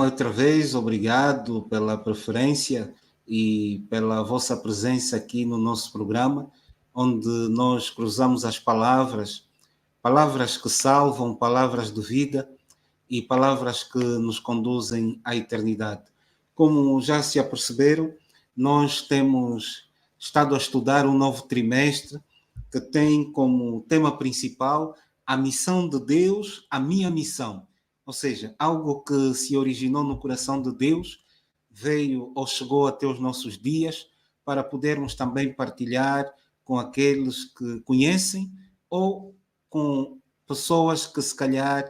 outra vez, obrigado pela preferência e pela vossa presença aqui no nosso programa, onde nós cruzamos as palavras, palavras que salvam, palavras de vida e palavras que nos conduzem à eternidade. Como já se aperceberam, nós temos estado a estudar um novo trimestre que tem como tema principal a missão de Deus, a minha missão. Ou seja, algo que se originou no coração de Deus, veio ou chegou até os nossos dias para podermos também partilhar com aqueles que conhecem ou com pessoas que se calhar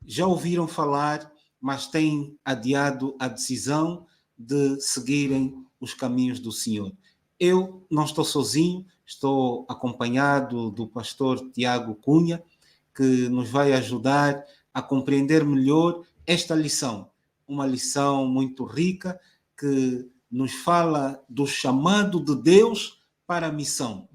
já ouviram falar, mas têm adiado a decisão de seguirem os caminhos do Senhor. Eu não estou sozinho, estou acompanhado do pastor Tiago Cunha, que nos vai ajudar a compreender melhor esta lição. Uma lição muito rica que nos fala do chamado de Deus para a missão.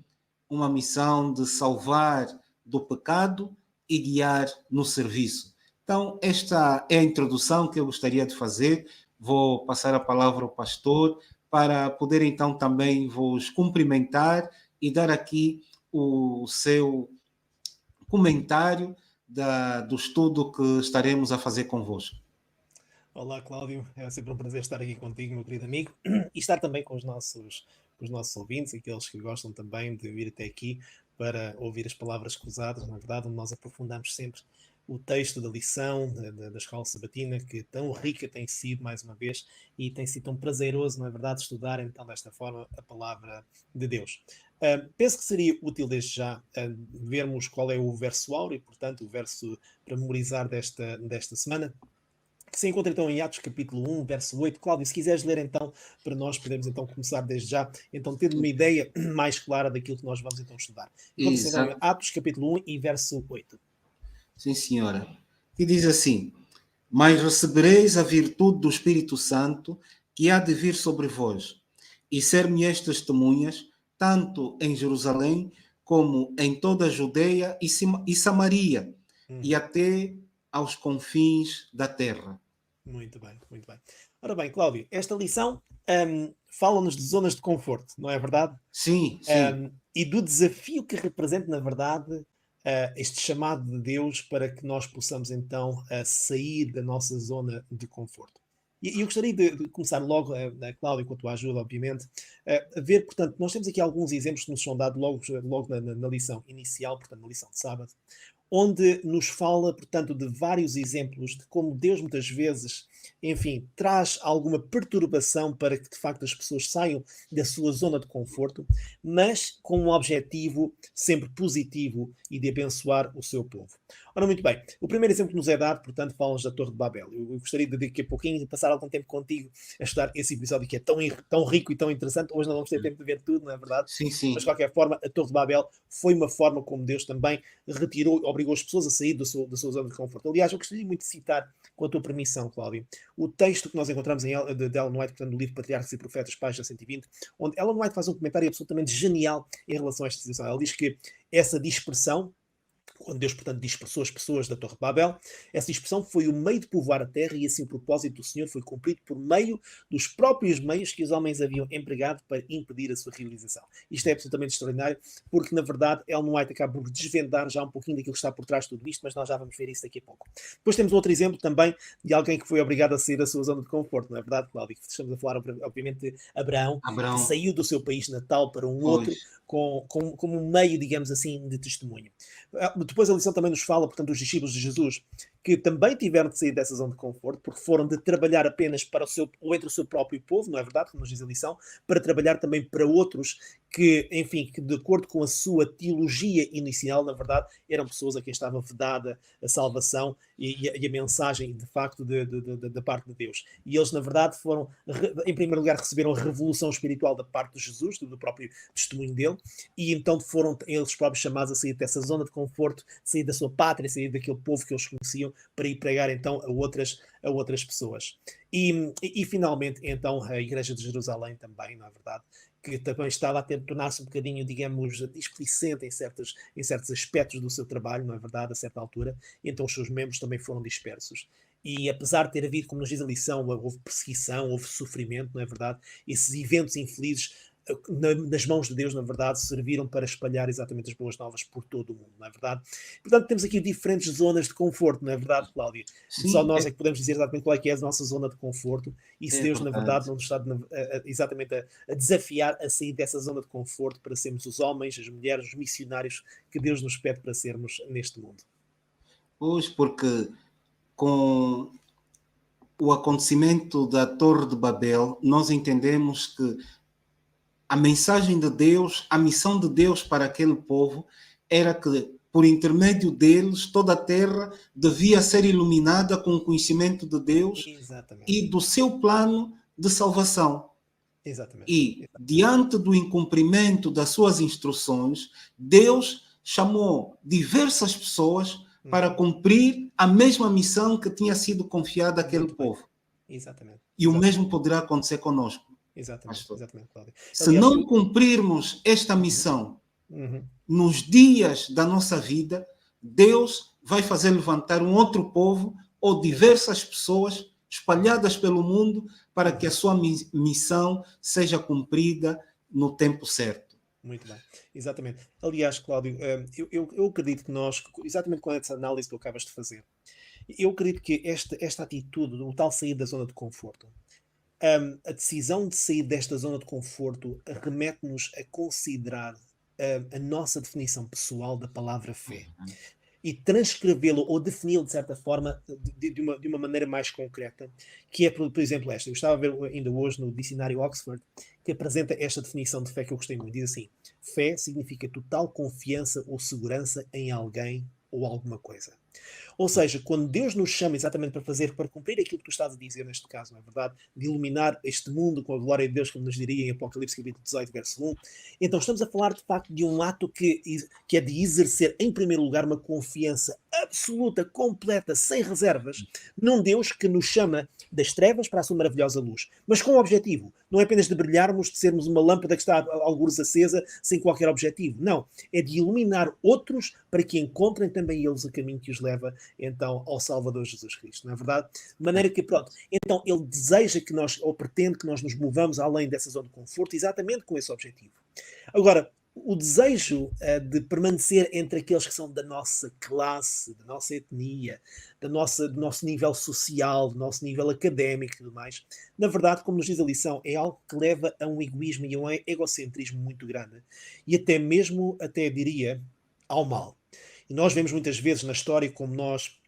Uma missão de salvar do pecado e guiar no serviço. Então, esta é a introdução que eu gostaria de fazer. Vou passar a palavra ao pastor para poder então também vos cumprimentar e dar aqui o seu comentário do estudo que estaremos a fazer convosco. Olá, Cláudio. É sempre um prazer estar aqui contigo, meu querido amigo, e estar também com os nossos ouvintes, aqueles que gostam também de vir até aqui para ouvir as palavras cruzadas, na verdade, onde nós aprofundamos sempre o texto da lição da Escola Sabatina, que tão rica tem sido, mais uma vez, e tem sido tão prazeroso, não é verdade, estudar então desta forma a palavra de Deus. Penso que seria útil desde já vermos qual é o verso áureo, portanto, o verso para memorizar desta semana, que se encontra então em Atos capítulo 1, verso 8. Cláudio, se quiseres ler então, para nós podermos então começar desde já, então tendo uma ideia mais clara daquilo que nós vamos então estudar. Encontra-se então em Atos capítulo 1 e verso 8. Sim, senhora. E diz assim: mas recebereis a virtude do Espírito Santo, que há de vir sobre vós, e ser-me-eis testemunhas, tanto em Jerusalém, como em toda a Judeia e Samaria, e até aos confins da terra. Muito bem, muito bem. Ora bem, Cláudio, esta lição fala-nos de zonas de conforto, não é verdade? Sim, sim. E do desafio que representa, na verdade, este chamado de Deus para que nós possamos então sair da nossa zona de conforto. E eu gostaria de começar logo, Cláudio, com a tua ajuda, obviamente, a ver, portanto, nós temos aqui alguns exemplos que nos são dados logo na lição inicial, portanto, na lição de sábado, onde nos fala, portanto, de vários exemplos de como Deus muitas vezes, enfim, traz alguma perturbação para que, de facto, as pessoas saiam da sua zona de conforto, mas com um objetivo sempre positivo e de abençoar o seu povo. Ora, muito bem, o primeiro exemplo que nos é dado, portanto, fala-nos da Torre de Babel. Eu gostaria de daqui a pouquinho passar algum tempo contigo a estudar esse episódio que é tão rico e tão interessante. Hoje não vamos ter tempo de ver tudo, não é verdade? Sim, sim. Mas, de qualquer forma, a Torre de Babel foi uma forma como Deus também obrigou as pessoas a sair da sua zona de conforto. Aliás, eu gostaria muito de citar, com a tua permissão, Cláudio, o texto que nós encontramos de Ellen White, portanto, no livro Patriarcas e Profetas, página 120, onde Ellen White faz um comentário absolutamente genial em relação a esta situação. Ela diz que essa dispersão, quando Deus, portanto, dispersou as pessoas da Torre de Babel, essa dispersão foi o meio de povoar a terra e assim o propósito do Senhor foi cumprido por meio dos próprios meios que os homens haviam empregado para impedir a sua realização. Isto é absolutamente extraordinário, porque, na verdade, Ellen White acaba por desvendar já um pouquinho daquilo que está por trás de tudo isto, mas nós já vamos ver isso daqui a pouco. Depois temos outro exemplo também de alguém que foi obrigado a sair da sua zona de conforto, não é verdade, Cláudio? Estamos a falar, obviamente, de Abraão, que saiu do seu país natal para um outro, como um meio, digamos assim, de testemunho. Depois a lição também nos fala, portanto, dos discípulos de Jesus, que também tiveram de sair dessa zona de conforto, porque foram de trabalhar apenas para ou entre o seu próprio povo, não é verdade, como nos diz a lição, para trabalhar também para outros que, enfim, que de acordo com a sua teologia inicial, na verdade, eram pessoas a quem estava vedada a salvação e a mensagem, de facto, da parte de Deus. E eles, na verdade, foram, em primeiro lugar, receberam a revolução espiritual da parte de Jesus, do próprio testemunho dele, e então foram eles próprios chamados a sair dessa zona de conforto, sair da sua pátria, sair daquele povo que eles conheciam tinham para ir pregar então a outras pessoas. E finalmente, então, a Igreja de Jerusalém também, não é verdade? Que também estava a tornar-se um bocadinho, digamos, displicente em certos aspectos do seu trabalho, não é verdade, a certa altura, e então os seus membros também foram dispersos. E apesar de ter havido, como nos diz a lição, houve perseguição, houve sofrimento, não é verdade? Esses eventos infelizes nas mãos de Deus, na verdade, serviram para espalhar exatamente as boas novas por todo o mundo, não é verdade? Portanto, temos aqui diferentes zonas de conforto, não é verdade, Cláudio? Só Sim, nós é que podemos dizer exatamente qual é que é a nossa zona de conforto, e se é Deus, na verdade, verdade. não nos está exatamente a desafiar a sair dessa zona de conforto para sermos os homens, as mulheres, os missionários que Deus nos pede para sermos neste mundo. Pois, porque com o acontecimento da Torre de Babel, nós entendemos que a mensagem de Deus, a missão de Deus para aquele povo era que, por intermédio deles, toda a terra devia ser iluminada com o conhecimento de Deus Exatamente. e do seu plano de salvação. Exatamente. E, diante do incumprimento das suas instruções, Deus chamou diversas pessoas para cumprir a mesma missão que tinha sido confiada àquele povo. Exatamente. E o mesmo poderá acontecer conosco. Exatamente, Pastor. exatamente, Cláudio. Se Aliás, não cumprirmos esta missão Uhum. nos dias da nossa vida, Deus vai fazer levantar um outro povo ou diversas pessoas espalhadas pelo mundo para que a sua missão seja cumprida no tempo certo. Muito bem, exatamente. Aliás, Cláudio, eu acredito que nós, exatamente com essa análise que tu acabas de fazer, eu acredito que esta atitude, o tal sair da zona de conforto, a decisão de sair desta zona de conforto remete-nos a considerar a nossa definição pessoal da palavra fé e transcrevê-lo ou defini-lo de certa forma de uma maneira mais concreta, que é, por exemplo, esta. Eu estava a ver ainda hoje no dicionário Oxford, que apresenta esta definição de fé que eu gostei muito. Diz assim: fé significa total confiança ou segurança em alguém ou alguma coisa. Ou seja, quando Deus nos chama exatamente para cumprir aquilo que tu estás a dizer neste caso, não é verdade? De iluminar este mundo com a glória de Deus, como nos diria em Apocalipse capítulo 18, verso 1. Então estamos a falar de facto de um ato que é de exercer em primeiro lugar uma confiança absoluta, completa, sem reservas, num Deus que nos chama das trevas para a sua maravilhosa luz. Mas com um objetivo. Não é apenas de brilharmos, de sermos uma lâmpada que está algures acesa, sem qualquer objetivo. Não. É de iluminar outros para que encontrem também eles o caminho que os leva então ao Salvador Jesus Cristo, não é verdade? De maneira que, pronto, então ele deseja que nós, ou pretende que nós nos movamos além dessa zona de conforto, exatamente com esse objetivo. Agora, o desejo de permanecer entre aqueles que são da nossa classe, da nossa etnia, do nosso nível social, do nosso nível académico e tudo mais, na verdade, como nos diz a lição, é algo que leva a um egoísmo e a um egocentrismo muito grande. E até mesmo, até diria, ao mal. E nós vemos muitas vezes na história como nós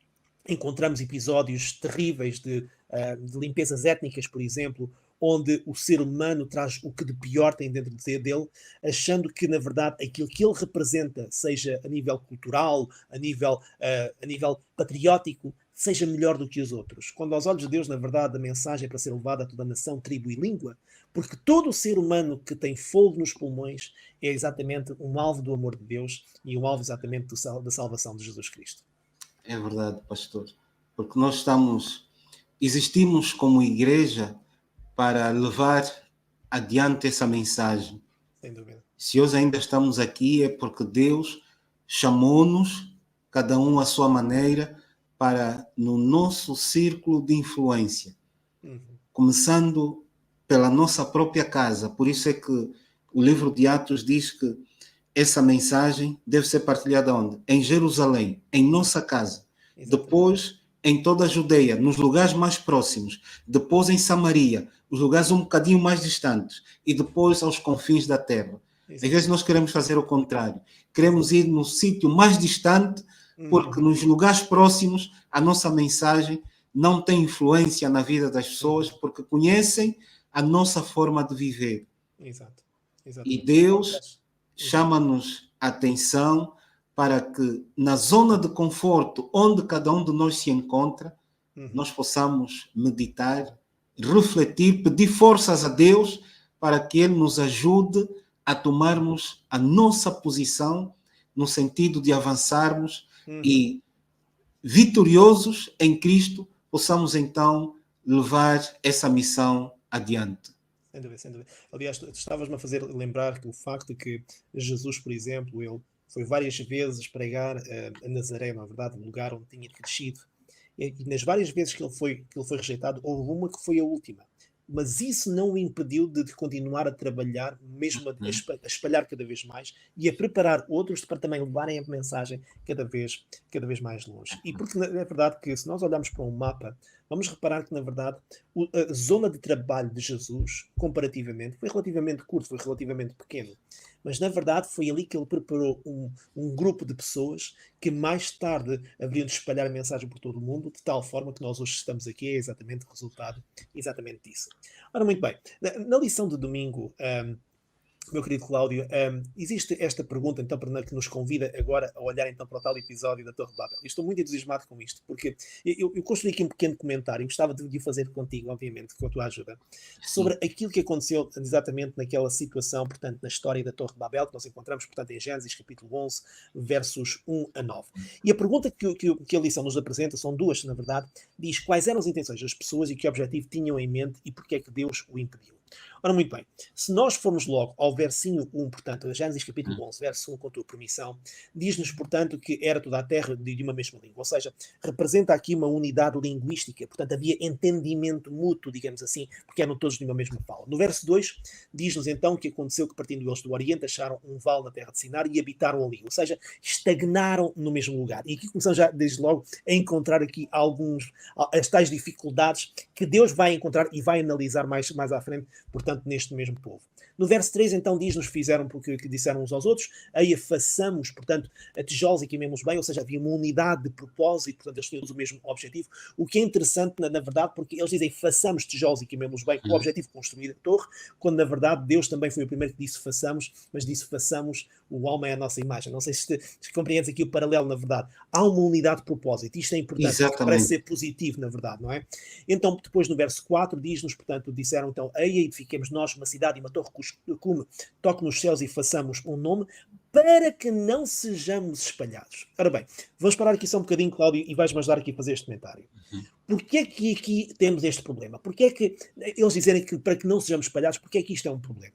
encontramos episódios terríveis de limpezas étnicas, por exemplo, onde o ser humano traz o que de pior tem dentro dele, achando que, na verdade, aquilo que ele representa, seja a nível cultural, a nível patriótico, seja melhor do que os outros. Quando aos olhos de Deus, na verdade, a mensagem é para ser levada a toda a nação, tribo e língua, porque todo o ser humano que tem fogo nos pulmões é exatamente um alvo do amor de Deus e um alvo exatamente da salvação de Jesus Cristo. É verdade, pastor. Porque nós existimos como igreja para levar adiante essa mensagem. Sem dúvida. Se hoje ainda estamos aqui é porque Deus chamou-nos, cada um à sua maneira, para no nosso círculo de influência. Começando pela nossa própria casa. Por isso é que o livro de Atos diz que essa mensagem deve ser partilhada onde? Em Jerusalém, em nossa casa. Exatamente. Depois em toda a Judeia, nos lugares mais próximos. Depois em Samaria, os lugares um bocadinho mais distantes. E depois aos confins da terra. Exatamente. Às vezes nós queremos fazer o contrário. Queremos ir no sítio mais distante, porque nos lugares próximos a nossa mensagem não tem influência na vida das pessoas, porque conhecem a nossa forma de viver. Exato. E Deus chama-nos a atenção para que na zona de conforto onde cada um de nós se encontra, nós possamos meditar, refletir, pedir forças a Deus para que Ele nos ajude a tomarmos a nossa posição no sentido de avançarmos e vitoriosos em Cristo, possamos então levar essa missão adiante. Sem dúvida, sem dúvida. Aliás, estavas-me a fazer lembrar que o facto de que Jesus, por exemplo, ele foi várias vezes pregar a Nazaré, na verdade, no lugar onde tinha crescido. E nas várias vezes que ele foi rejeitado, houve uma que foi a última. Mas isso não o impediu de continuar a trabalhar, mesmo a espalhar cada vez mais e a preparar outros para também levarem a mensagem cada vez mais longe. E porque é verdade que, se nós olharmos para um mapa, vamos reparar que, na verdade, a zona de trabalho de Jesus, comparativamente, foi relativamente curto, foi relativamente pequeno. Mas, na verdade, foi ali que ele preparou um grupo de pessoas que mais tarde haveriam de espalhar a mensagem por todo o mundo, de tal forma que nós hoje estamos aqui, é exatamente o resultado exatamente disso. Ora, muito bem, na lição de domingo, meu querido Cláudio, existe esta pergunta, então, que nos convida agora a olhar então para o tal episódio da Torre de Babel. Estou muito entusiasmado com isto, porque eu construí aqui um pequeno comentário, gostava de o fazer contigo, obviamente, com a tua ajuda, sobre aquilo que aconteceu exatamente naquela situação, portanto, na história da Torre de Babel, que nós encontramos, portanto, em Gênesis, capítulo 11, versos 1 a 9. E a pergunta que a lição nos apresenta, são duas, na verdade, diz quais eram as intenções das pessoas e que objetivo tinham em mente e porque é que Deus o impediu. Ora, muito bem, se nós formos logo ao versinho 1, portanto, Gênesis capítulo 11, verso 1, com a tua permissão, diz-nos, portanto, que era toda a terra de uma mesma língua, ou seja, representa aqui uma unidade linguística, portanto, havia entendimento mútuo, digamos assim, porque eram todos de uma mesma fala. No verso 2, diz-nos então que aconteceu que, partindo eles do Oriente, acharam um vale na terra de Sinar e habitaram ali, ou seja, estagnaram no mesmo lugar. E aqui começamos já, desde logo, a encontrar aqui as tais dificuldades que Deus vai encontrar e vai analisar mais à frente, portanto, neste mesmo povo. No verso 3, então, diz-nos que fizeram porque que disseram uns aos outros, aí façamos, portanto, a tijolos e queimemos bem, ou seja, havia uma unidade de propósito, portanto, eles tinham o mesmo objetivo, o que é interessante, na verdade, porque eles dizem façamos tijolos e queimemos bem, com o objetivo de construir a torre, quando, na verdade, Deus também foi o primeiro que disse façamos, mas disse façamos o homem à nossa imagem. Não sei se compreendes aqui o paralelo, na verdade. Há uma unidade de propósito, isto é importante, parece ser positivo, na verdade, não é? Então, depois, no verso 4, diz-nos, portanto, disseram, então, aí edifiquemos nós uma cidade e uma torre cume toque nos céus e façamos um nome para que não sejamos espalhados. Ora bem, vamos parar aqui só um bocadinho, Cláudio, e vais-me ajudar aqui a fazer este comentário. Porquê é que aqui temos este problema? Porquê é que eles dizerem que para que não sejamos espalhados, porquê é que isto é um problema?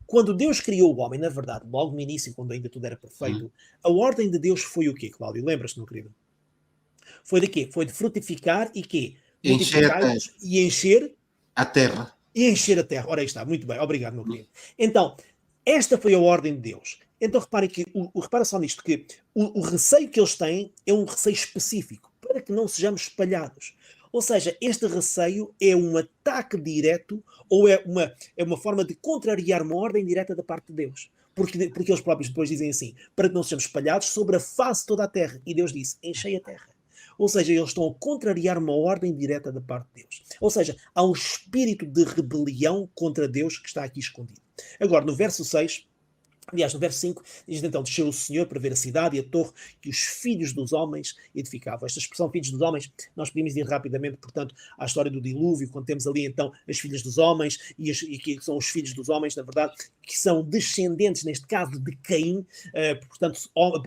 Quando Deus criou o homem, na verdade, logo no início, quando ainda tudo era perfeito, a ordem de Deus foi o quê, Cláudio? Lembras-te, meu querido? Foi de quê? Foi de frutificar e quê? Multiplicar-vos e encher a terra. E encher a terra. Ora, aí está. Muito bem. Obrigado, meu querido. Então, esta foi a ordem de Deus. Então, reparem que, repara só nisto, que o receio que eles têm é um receio específico, para que não sejamos espalhados. Ou seja, este receio é um ataque direto ou é uma forma de contrariar uma ordem direta da parte de Deus. Porque eles próprios depois dizem assim, para que não sejamos espalhados sobre a face de toda a terra. E Deus disse, enchei a terra. Ou seja, eles estão a contrariar uma ordem direta da parte de Deus. Ou seja, há um espírito de rebelião contra Deus que está aqui escondido. Agora, no verso 6, aliás, no verso 5, diz então, desceu o Senhor para ver a cidade e a torre que os filhos dos homens edificavam. Esta expressão, filhos dos homens, nós podemos ir rapidamente, portanto, à história do dilúvio, quando temos ali então as filhas dos homens, e que são os filhos dos homens, na verdade, que são descendentes, neste caso, de Caim, portanto,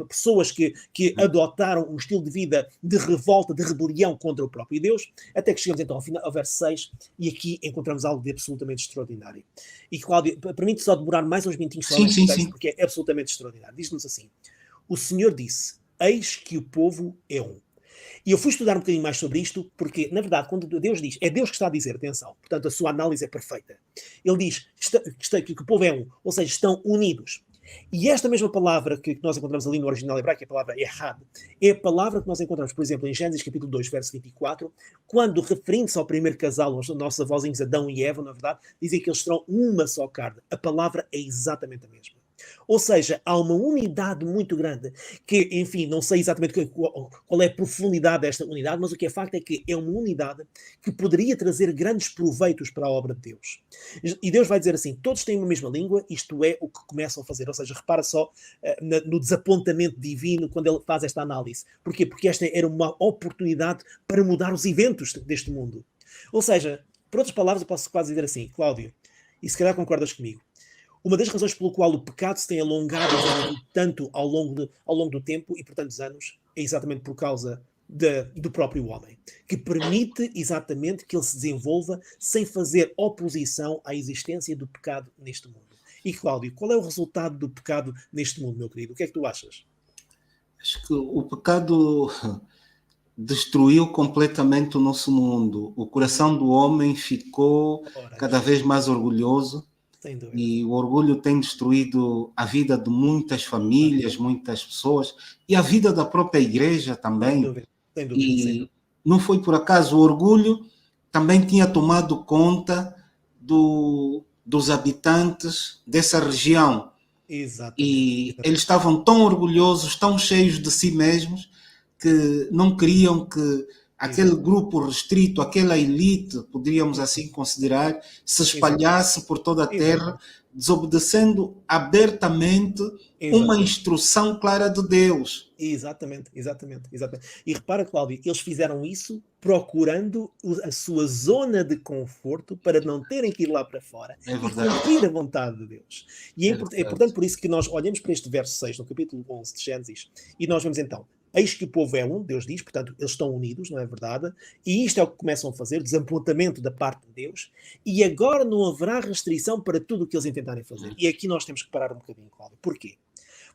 pessoas que adotaram um estilo de vida de revolta, de rebelião contra o próprio Deus, até que chegamos então ao verso 6, e aqui encontramos algo de absolutamente extraordinário. E, Cláudio, permite só demorar mais uns minutinhos só neste texto, porque é absolutamente extraordinário. Diz-nos assim, o Senhor disse, eis que o povo é um. E eu fui estudar um bocadinho mais sobre isto, porque, na verdade, quando Deus diz, é Deus que está a dizer, atenção, portanto, a sua análise é perfeita. Ele diz que o povo é um, ou seja, estão unidos. E esta mesma palavra que nós encontramos ali no original hebraico, é a palavra errad, é a palavra que nós encontramos, por exemplo, em Gênesis capítulo 2, verso 24, quando, referindo-se ao primeiro casal, os nossos avózinhos Adão e Eva, na verdade, dizem que eles serão uma só carne. A palavra é exatamente a mesma. Ou seja, há uma unidade muito grande que, enfim, não sei exatamente qual é a profundidade desta unidade, mas o que é facto é que é uma unidade que poderia trazer grandes proveitos para a obra de Deus. E Deus vai dizer assim, todos têm uma mesma língua, isto é o que começam a fazer. Ou seja, repara só no desapontamento divino quando ele faz esta análise. Porquê? Porque esta era uma oportunidade para mudar os eventos deste mundo. Ou seja, por outras palavras, eu posso quase dizer assim, Cláudio, e se calhar concordas comigo, uma das razões pelo qual o pecado se tem alongado tanto ao longo do tempo e por tantos anos é exatamente por causa do próprio homem, que permite exatamente que ele se desenvolva sem fazer oposição à existência do pecado neste mundo. E Cláudio, qual é o resultado do pecado neste mundo, meu querido? O que é que tu achas? Acho que o pecado destruiu completamente o nosso mundo. O coração do homem ficou Ora, aí cada está. vez mais orgulhoso Sem dúvida. e o orgulho tem destruído a vida de muitas Claro. famílias, muitas pessoas e a vida da própria igreja Sem também. dúvida. Sem dúvida. Sem E dúvida. não foi por acaso, o orgulho também tinha tomado conta dos habitantes dessa região. Exatamente. E eles Exatamente. estavam tão orgulhosos, tão cheios de si mesmos, que não queriam que aquele Exatamente. grupo restrito, aquela elite, poderíamos assim considerar, se Exatamente. espalhasse por toda a terra, Exatamente. desobedecendo abertamente uma Exatamente. instrução clara de Deus. Exatamente, exatamente, exatamente. E repara, Cláudio, eles fizeram isso procurando a sua zona de conforto para não terem que ir lá para fora É e verdade, cumprir a vontade de Deus. E é é verdade. portanto por isso que nós olhamos para este verso 6, no capítulo 11 de Gênesis, e nós vemos então, eis que o povo é um, Deus diz, portanto eles estão unidos, não é verdade? E isto é o que começam a fazer, desapontamento da parte de Deus, e agora não haverá restrição para tudo o que eles intentarem fazer. E aqui nós temos que parar um bocadinho, Cláudio. Porquê?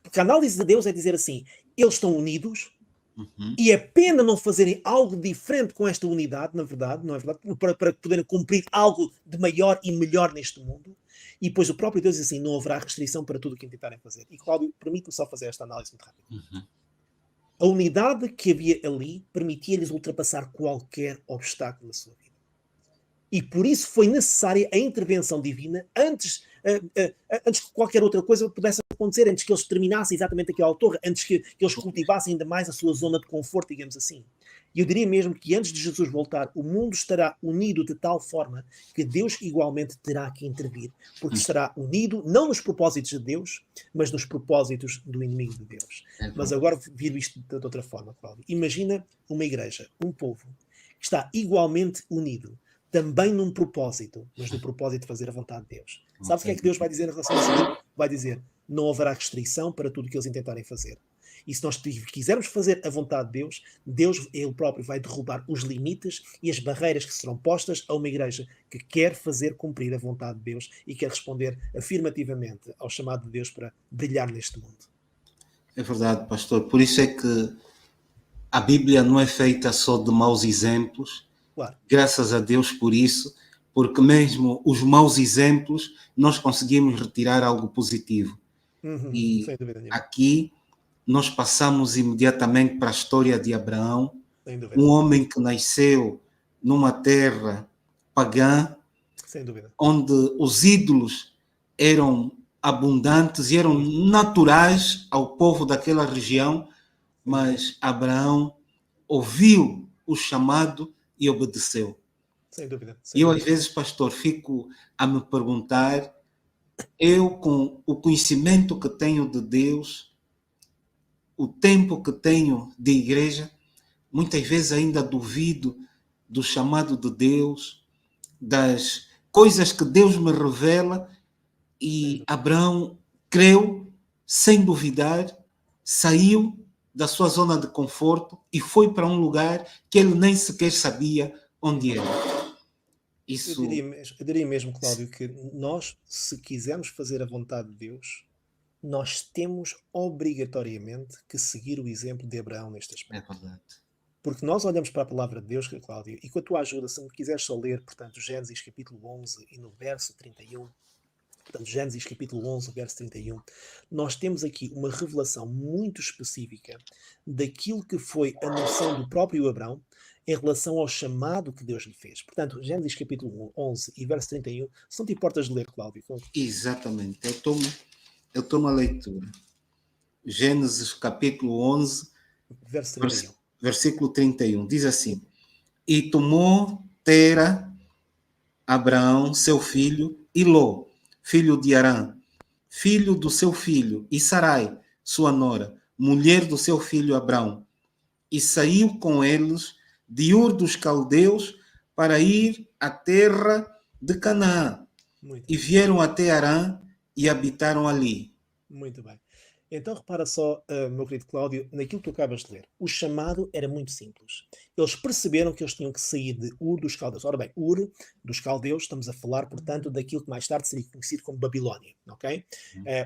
Porque a análise de Deus é dizer assim, eles estão unidos, Uhum. e é pena não fazerem algo diferente com esta unidade, na verdade, não é verdade? Para poderem cumprir algo de maior e melhor neste mundo. E depois o próprio Deus diz assim, não haverá restrição para tudo o que tentarem fazer. E Cláudio, permite-me só fazer esta análise muito rápida. Uhum. A unidade que havia ali permitia-lhes ultrapassar qualquer obstáculo na sua vida. E por isso foi necessária a intervenção divina antes que qualquer outra coisa pudesse acontecer, antes que eles terminassem exatamente aquela torre, antes que eles cultivassem ainda mais a sua zona de conforto, digamos assim. E eu diria mesmo que antes de Jesus voltar, o mundo estará unido de tal forma que Deus igualmente terá que intervir, porque estará unido não nos propósitos de Deus, mas nos propósitos do inimigo de Deus. Mas agora viro isto de outra forma, Cláudio. Imagina uma igreja, um povo, que está igualmente unido, também num propósito, mas no propósito de fazer a vontade de Deus. Sabes o que é que Deus vai dizer em relação a isso? Vai dizer, não haverá restrição para tudo o que eles intentarem fazer. E se nós quisermos fazer a vontade de Deus, Deus, Ele próprio, vai derrubar os limites e as barreiras que serão postas a uma igreja que quer fazer cumprir a vontade de Deus e quer responder afirmativamente ao chamado de Deus para brilhar neste mundo. É verdade, pastor. Por isso é que a Bíblia não é feita só de maus exemplos. Claro. Graças a Deus por isso, porque mesmo os maus exemplos nós conseguimos retirar algo positivo. E Sem dúvida nenhuma. aqui nós passamos imediatamente para a história de Abraão, Sem dúvida. um homem que nasceu numa terra pagã, Sem dúvida. onde os ídolos eram abundantes e eram naturais ao povo daquela região, mas Abraão ouviu o chamado e obedeceu. Sem dúvida. E eu, às vezes, pastor, fico a me perguntar, eu, com o conhecimento que tenho de Deus, o tempo que tenho de igreja, muitas vezes ainda duvido do chamado de Deus, das coisas que Deus me revela, e Abraão creu, sem duvidar, saiu da sua zona de conforto e foi para um lugar que ele nem sequer sabia onde era. Isso Eu diria mesmo, Cláudio, que nós, se quisermos fazer a vontade de Deus, nós temos obrigatoriamente que seguir o exemplo de Abraão neste é aspecto. verdade. Porque nós olhamos para a palavra de Deus, Cláudio, e com a tua ajuda, se me quiseres só ler, portanto, Gênesis capítulo 11 e no verso 31, portanto, Gênesis capítulo 11, verso 31, nós temos aqui uma revelação muito específica daquilo que foi a noção do próprio Abraão em relação ao chamado que Deus lhe fez. Portanto, Gênesis capítulo 11 e verso 31, se não te importas de ler, Cláudio. Exatamente. Eu tomo a leitura. Gênesis capítulo 11, Verso 31. versículo 31. Diz assim: E tomou Tera, Abraão, seu filho, e Ló, filho de Arã, filho do seu filho, e Sarai, sua nora, mulher do seu filho Abraão, e saiu com eles de Ur dos Caldeus para ir à terra de Canaã. Muito E bem. vieram até Arã e habitaram ali. Muito bem. Então repara só, meu querido Cláudio, naquilo que tu acabas de ler. O chamado era muito simples. Eles perceberam que eles tinham que sair de Ur dos Caldeus. Ora bem, Ur dos Caldeus, estamos a falar, portanto, daquilo que mais tarde seria conhecido como Babilónia, ok?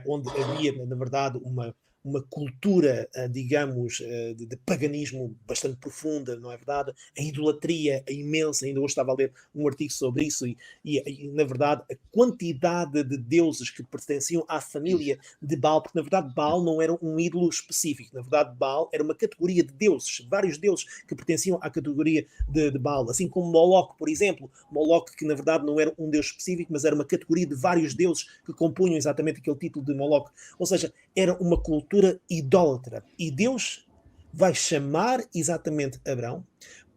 Onde havia, na verdade, uma cultura, digamos, de paganismo bastante profunda, não é verdade? A idolatria é imensa, ainda hoje estava a ler um artigo sobre isso, e, na verdade, a quantidade de deuses que pertenciam à família de Baal, porque na verdade Baal não era um ídolo específico, na verdade Baal era uma categoria de deuses, vários deuses que pertenciam à categoria de Baal, assim como Moloch, por exemplo, Moloch que na verdade não era um deus específico, mas era uma categoria de vários deuses que compunham exatamente aquele título de Moloch, ou seja, era uma cultura idólatra, e Deus vai chamar exatamente Abraão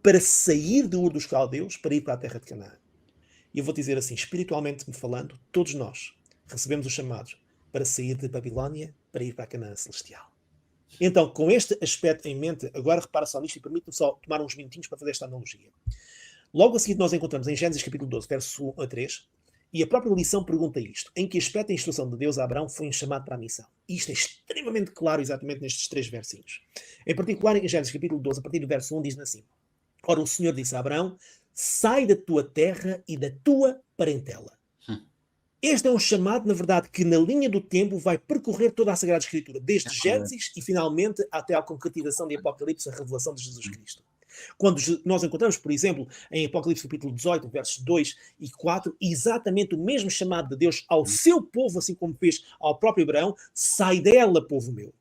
para sair de Ur dos Caldeus para ir para a terra de Canaã. E eu vou dizer assim, espiritualmente me falando, todos nós recebemos os chamados para sair de Babilónia para ir para a Canaã celestial. Então, com este aspecto em mente, agora repara só nisto e permite-me só tomar uns minutinhos para fazer esta analogia. Logo a seguir nós encontramos em Gênesis capítulo 12, verso 1 a 3, e a própria lição pergunta isto: em que aspecto a instrução de Deus a Abraão foi um chamado para a missão? E isto é extremamente claro exatamente nestes 3 versinhos. Em particular, em Gênesis capítulo 12, a partir do verso 1, diz assim: ora, o Senhor disse a Abraão: sai da tua terra e da tua parentela. Este é um chamado, na verdade, que na linha do tempo vai percorrer toda a Sagrada Escritura, desde Gênesis e finalmente até à concretização de Apocalipse, a revelação de Jesus Cristo. Quando nós encontramos, por exemplo, em Apocalipse capítulo 18, versos 2 e 4, exatamente o mesmo chamado de Deus ao seu povo, assim como fez ao próprio Abraão: sai dela, povo meu.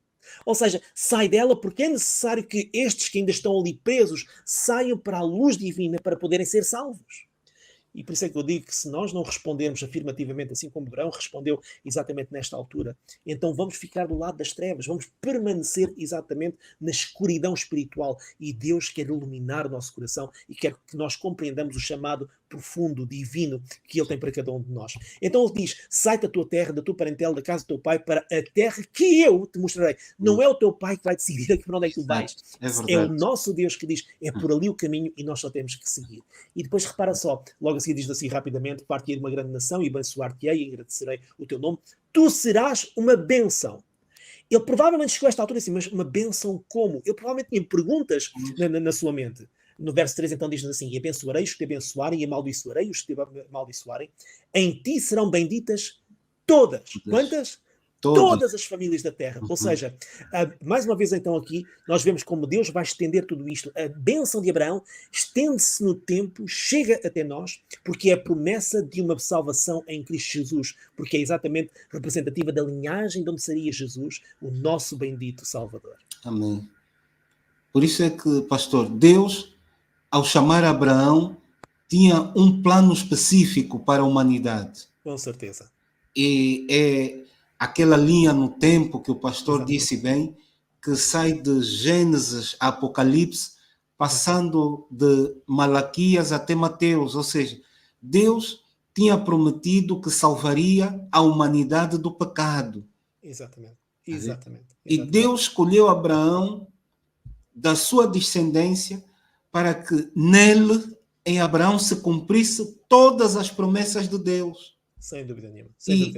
Ou seja, sai dela porque é necessário que estes que ainda estão ali presos saiam para a luz divina para poderem ser salvos. E por isso é que eu digo que se nós não respondermos afirmativamente, assim como Abraão respondeu exatamente nesta altura, então vamos ficar do lado das trevas, vamos permanecer exatamente na escuridão espiritual. E Deus quer iluminar o nosso coração e quer que nós compreendamos o chamado profundo, divino, que Ele tem para cada um de nós. Então Ele diz: sai da tua terra, da tua parentela, da casa do teu pai, para a terra que eu te mostrarei. Não é o teu pai que vai decidir aqui para onde é que tu vais. É o nosso Deus que diz: é por ali o caminho e nós só temos que seguir. E depois repara só, logo assim diz assim rapidamente: partirei de uma grande nação e abençoar-te-ei e agradecerei o teu nome. Tu serás uma bênção. Ele provavelmente chegou a esta altura assim: mas uma bênção como? Ele provavelmente tinha perguntas na sua mente. No verso 3 então diz assim: e abençoarei os que te abençoarem e amaldiçoarei os que te amaldiçoarem. Em ti serão benditas todas. Quantas? Todas as famílias da terra. Ou seja, mais uma vez então aqui, nós vemos como Deus vai estender tudo isto. A bênção de Abraão estende-se no tempo, chega até nós, porque é a promessa de uma salvação em Cristo Jesus, porque é exatamente representativa da linhagem de onde seria Jesus, o nosso bendito Salvador. Amém. Por isso é que, pastor, Deus, ao chamar Abraão, tinha um plano específico para a humanidade. Com certeza. E é aquela linha no tempo que o pastor disse bem, que sai de Gênesis a Apocalipse, passando de Malaquias até Mateus. Ou seja, Deus tinha prometido que salvaria a humanidade do pecado. Exatamente. E Deus escolheu Abraão da sua descendência para que nele, em Abraão, se cumprisse todas as promessas de Deus. Sem dúvida nenhuma.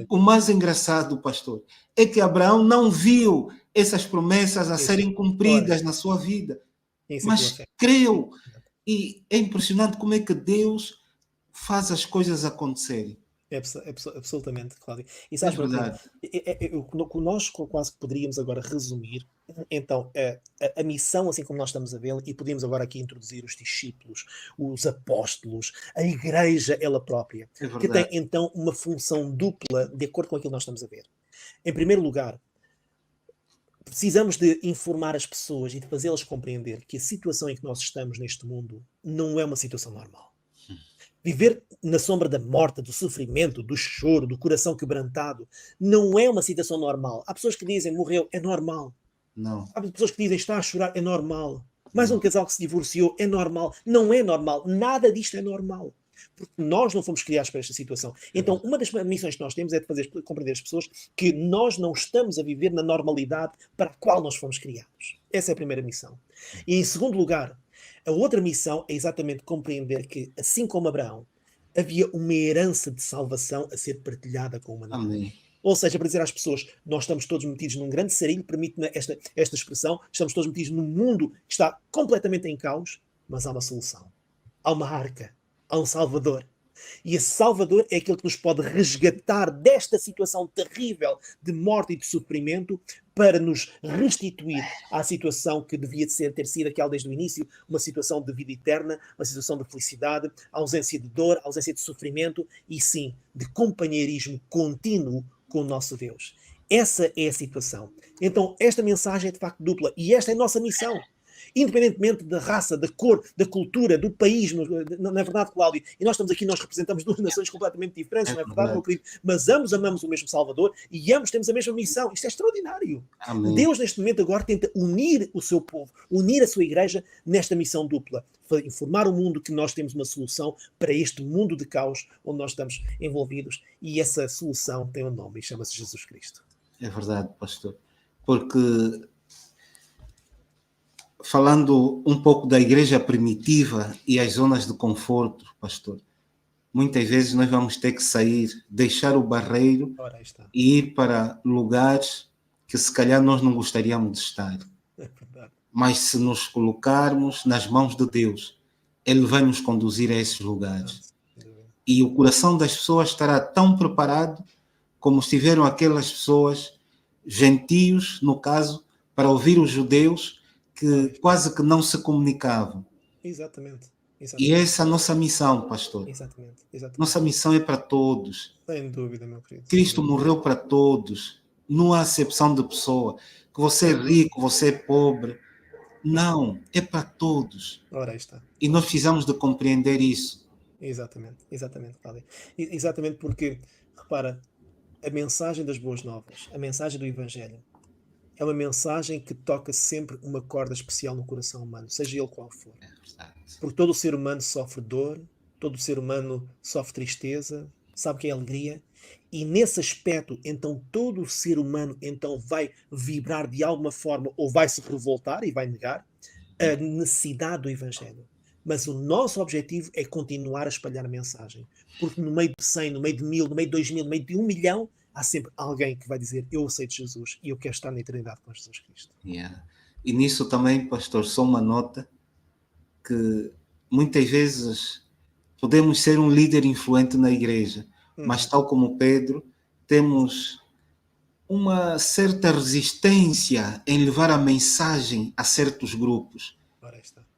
O mais engraçado, pastor, é que Abraão não viu essas promessas a serem cumpridas na sua vida, mas creu. E é impressionante como é que Deus faz as coisas acontecerem. Absolutamente, Cláudio. E sabes, verdade. Nós quase que poderíamos agora resumir, então, a missão, assim como nós estamos a vê-la, e podíamos agora aqui introduzir os discípulos, os apóstolos, a igreja ela própria, que tem então uma função dupla de acordo com aquilo que nós estamos a ver. Em primeiro lugar, precisamos de informar as pessoas e de fazê-las compreender que a situação em que nós estamos neste mundo não é uma situação normal. Viver na sombra da morte, do sofrimento, do choro, do coração quebrantado, não é uma situação normal. Há pessoas que dizem: morreu, é normal. Não. Há pessoas que dizem: está a chorar, é normal. Mais um casal que se divorciou, é normal. Não é normal. Nada disto é normal. Porque nós não fomos criados para esta situação. Então, uma das missões que nós temos é de fazer compreender às pessoas que nós não estamos a viver na normalidade para a qual nós fomos criados. Essa é a primeira missão. E em segundo lugar, a outra missão é exatamente compreender que, assim como Abraão, havia uma herança de salvação a ser partilhada com a humanidade. Amém. Ou seja, para dizer às pessoas, nós estamos todos metidos num grande sarilho, permite-me esta expressão, estamos todos metidos num mundo que está completamente em caos, mas há uma solução. Há uma arca, há um Salvador. E esse Salvador é aquele que nos pode resgatar desta situação terrível de morte e de sofrimento para nos restituir à situação que devia ter sido aquela desde o início, uma situação de vida eterna, uma situação de felicidade, ausência de dor, ausência de sofrimento e sim, de companheirismo contínuo com o nosso Deus. Essa é a situação. Então, esta mensagem é de facto dupla e esta é a nossa missão. Independentemente da raça, da cor, da cultura, do país, não é verdade, Cláudio? E nós estamos aqui, nós representamos duas nações completamente diferentes, não é verdade, meu querido? Mas ambos amamos o mesmo Salvador e ambos temos a mesma missão. Isto é extraordinário. Amém. Deus, neste momento, agora tenta unir o seu povo, unir a sua igreja nesta missão dupla. Informar o mundo que nós temos uma solução para este mundo de caos onde nós estamos envolvidos. E essa solução tem um nome e chama-se Jesus Cristo. É verdade, pastor. Porque falando um pouco da igreja primitiva e as zonas de conforto, pastor, muitas vezes nós vamos ter que sair, deixar o barreiro e ir para lugares que se calhar nós não gostaríamos de estar. É verdade. Mas se nos colocarmos nas mãos de Deus, Ele vai nos conduzir a esses lugares. E o coração das pessoas estará tão preparado como estiveram aquelas pessoas, gentios, no caso, para ouvir os judeus, que quase que não se comunicavam. Exatamente. E essa é a nossa missão, pastor. Exatamente. Nossa missão é para todos. Sem dúvida, meu querido. Cristo morreu para todos. Não há acepção de pessoa. Que você é rico, você é pobre. Não, é para todos. Ora, aí está. E nós precisamos de compreender isso. Exatamente, Cláudio. Exatamente porque, repara, a mensagem das boas novas, a mensagem do Evangelho, é uma mensagem que toca sempre uma corda especial no coração humano, seja ele qual for. Porque todo o ser humano sofre dor, todo o ser humano sofre tristeza, sabe o que é alegria? E nesse aspecto, então, todo o ser humano então vai vibrar de alguma forma ou vai se revoltar e vai negar a necessidade do Evangelho. Mas o nosso objetivo é continuar a espalhar a mensagem. Porque no meio de 100, no meio de 1000, no meio de 2000, no meio de 1 milhão, há sempre alguém que vai dizer, eu aceito Jesus e eu quero estar na eternidade com Jesus Cristo. E nisso também, pastor, só uma nota, que muitas vezes podemos ser um líder influente na igreja, mas tal como Pedro, temos uma certa resistência em levar a mensagem a certos grupos.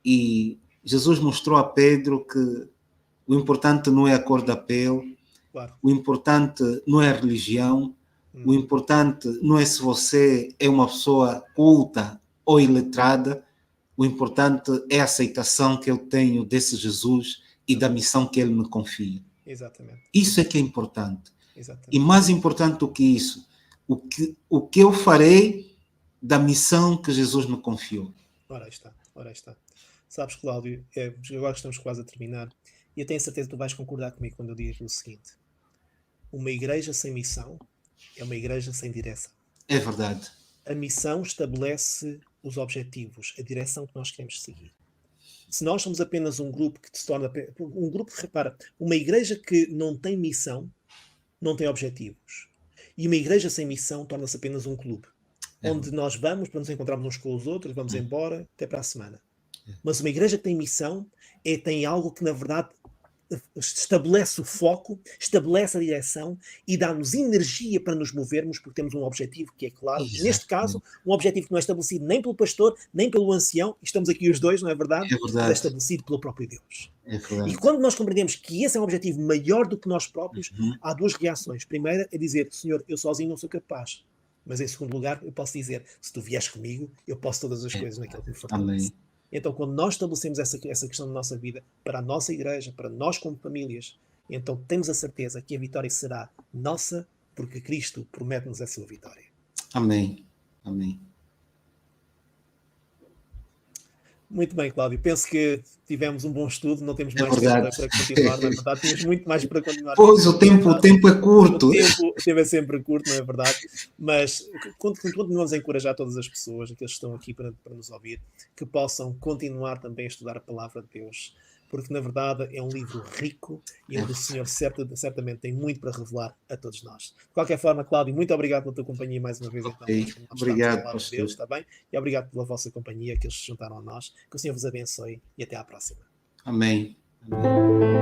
E Jesus mostrou a Pedro que o importante não é a cor da pele, o importante não é a religião, o importante não é se você é uma pessoa culta ou iletrada, o importante é a aceitação que eu tenho desse Jesus e da missão que ele me confia. Exatamente. Isso é que é importante. Exatamente. E mais importante do que isso, o que eu farei da missão que Jesus me confiou. Ora está. Sabes, Cláudio, agora estamos quase a terminar, e eu tenho certeza que tu vais concordar comigo quando eu digo o seguinte: uma igreja sem missão é uma igreja sem direção. É verdade. A missão estabelece os objetivos, a direção que nós queremos seguir. Se nós somos apenas um grupo que se torna... Um grupo, repara, uma igreja que não tem missão, não tem objetivos. E uma igreja sem missão torna-se apenas um clube. Onde nós vamos para nos encontrarmos uns com os outros, vamos embora, até para a semana. Mas uma igreja que tem missão tem algo que, na verdade, estabelece o foco, estabelece a direção e dá-nos energia para nos movermos, porque temos um objetivo que é claro. Exatamente. Neste caso, um objetivo que não é estabelecido nem pelo pastor, nem pelo ancião, e estamos aqui os dois, não é verdade? É verdade. Mas é estabelecido pelo próprio Deus. É verdade. E quando nós compreendemos que esse é um objetivo maior do que nós próprios, há duas reações. Primeira é dizer, Senhor, eu sozinho não sou capaz. Mas em segundo lugar, eu posso dizer, se tu vieres comigo, eu posso todas as coisas naquele que me fortalece. Então, quando nós estabelecemos essa questão da nossa vida, para a nossa igreja, para nós como famílias, então temos a certeza que a vitória será nossa, porque Cristo promete-nos a sua vitória. Amém. Amém. Muito bem, Cláudio. Penso que tivemos um bom estudo, não temos mais tempo para continuar, não é verdade? Temos muito mais para continuar. Pois, o tempo é curto. O tempo é sempre curto, não é verdade? Mas continuamos a encorajar todas as pessoas, aqueles que estão aqui para nos ouvir, que possam continuar também a estudar a palavra de Deus, porque na verdade é um livro rico e onde o Senhor certamente tem muito para revelar a todos nós. De qualquer forma, Cláudio, muito obrado pela tua companhia mais uma vez. Então, Ok. nós estamos a Obrigado, palavra de pastor. Deus, está bem? E obrigado pela vossa companhia, que eles se juntaram a nós. Que o Senhor vos abençoe e até à próxima. Amém. Amém.